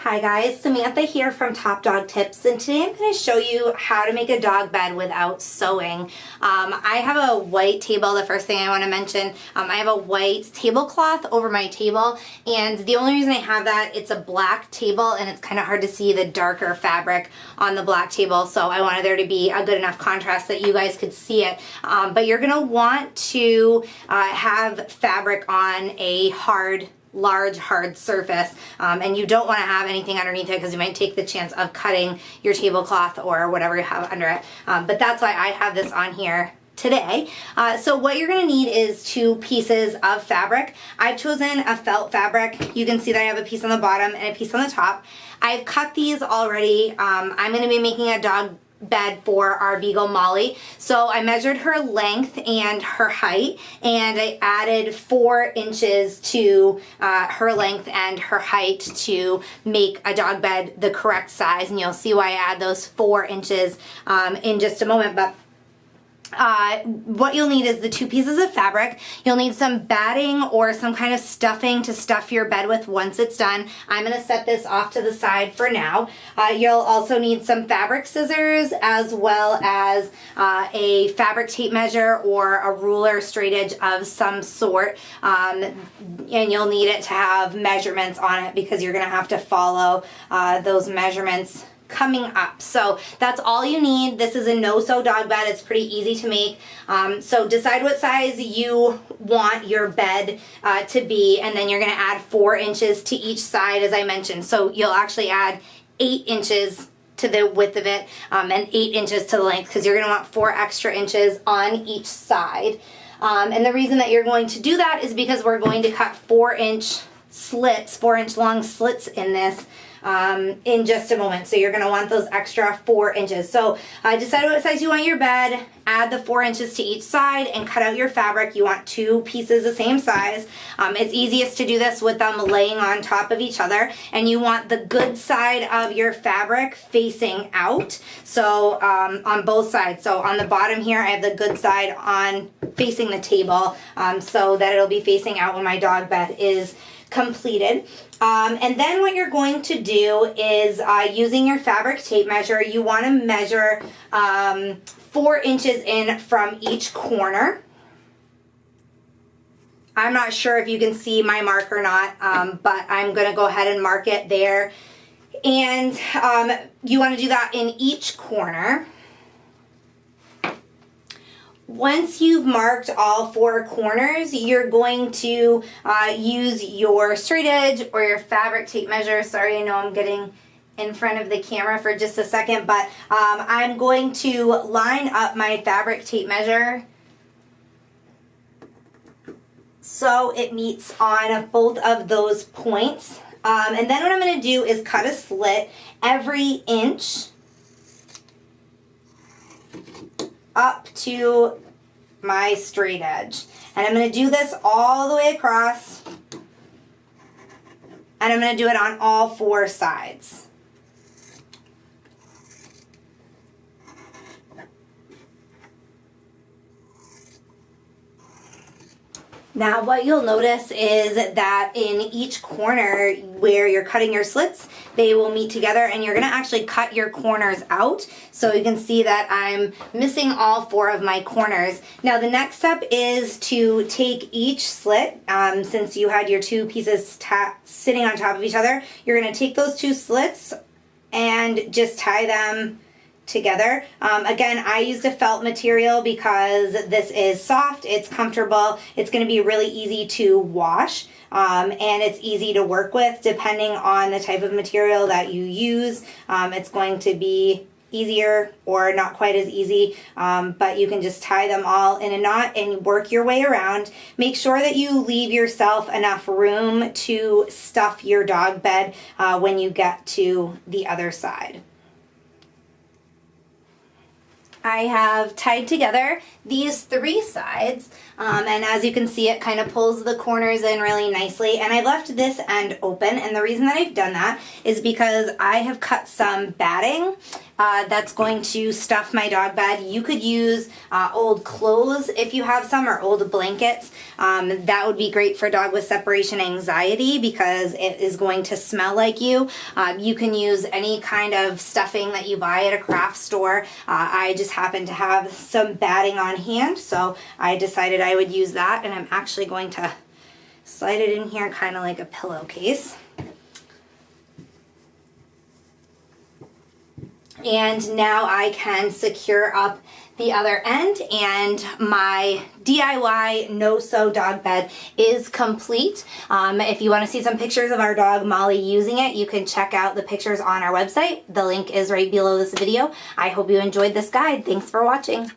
Hi guys, Samantha here from Top Dog Tips, and today I'm going to show you how to make a dog bed without sewing. I have a white table. The first thing I want to mention, I have a white tablecloth over my table, and the only reason I have that, it's a black table and it's kind of hard to see the darker fabric on the black table, so I wanted there to be a good enough contrast that you guys could see it. But you're going to want to have fabric on a large hard surface, and you don't want to have anything underneath it because you might take the chance of cutting your tablecloth or whatever you have under it, but that's why I have this on here today. So what you're going to need is 2 pieces of fabric. I've chosen a felt fabric. You can see that I have a piece on the bottom and a piece on the top. I've cut these already. I'm going to be making a dog bed for our beagle Molly. So I measured her length and her height, and I added 4 inches to her length and her height to make a dog bed the correct size, and you'll see why I add those 4 inches in just a moment. But what you'll need is the 2 pieces of fabric. You'll need some batting or some kind of stuffing to stuff your bed with once it's done. I'm going to set this off to the side for now. You'll also need some fabric scissors, as well as a fabric tape measure or a ruler straight edge of some sort, and you'll need it to have measurements on it because you're going to have to follow those measurements coming up. So that's all you need. This is a no-sew dog bed. It's pretty easy to make. So decide what size you want your bed to be, and then you're going to add 4 inches to each side, as I mentioned. So you'll actually add 8 inches to the width of it, and 8 inches to the length, because you're going to want 4 extra inches on each side. And the reason that you're going to do that is because we're going to cut 4-inch slits, 4-inch long slits in this in just a moment. So you're going to want those extra 4 inches. So decide what size you want your bed, add the 4 inches to each side, and cut out your fabric. You want 2 pieces the same size. It's easiest to do this with them laying on top of each other, and you want the good side of your fabric facing out. So on both sides. So on the bottom here, I have the good side on facing the table, so that it'll be facing out when my dog bed is completed. And then what you're going to do is using your fabric tape measure, you want to measure 4 inches in from each corner. I'm not sure if you can see my mark or not, but I'm going to go ahead and mark it there. And you want to do that in each corner. Once you've marked all 4 corners, you're going to use your straight edge or your fabric tape measure. Sorry, I know I'm getting in front of the camera for just a second, but I'm going to line up my fabric tape measure so it meets on both of those points. And then what I'm going to do is cut a slit every inch up to my straight edge. And I'm going to do this all the way across, and I'm going to do it on all 4 sides. Now what you'll notice is that in each corner where you're cutting your slits, they will meet together, and you're going to actually cut your corners out. So you can see that I'm missing all 4 of my corners. Now the next step is to take each slit, since you had your 2 pieces sitting on top of each other, you're going to take those 2 slits and just tie them together. Again, I used a felt material because this is soft, it's comfortable, it's going to be really easy to wash, and it's easy to work with. Depending on the type of material that you use, it's going to be easier or not quite as easy, but you can just tie them all in a knot and work your way around. Make sure that you leave yourself enough room to stuff your dog bed when you get to the other side. I have tied together these 3 sides, and as you can see, it kind of pulls the corners in really nicely, and I left this end open, and the reason that I've done that is because I have cut some batting that's going to stuff my dog bed. You could use old clothes if you have some, or old blankets. That would be great for a dog with separation anxiety because it is going to smell like you. You can use any kind of stuffing that you buy at a craft store. I just happen to have some batting on hand, so I decided I would use that, and I'm actually going to slide it in here kind of like a pillowcase. And now I can secure up the other end, and my DIY no-sew dog bed is complete. If you want to see some pictures of our dog Molly using it, you can check out the pictures on our website. The link is right below this video. I hope you enjoyed this guide. Thanks for watching.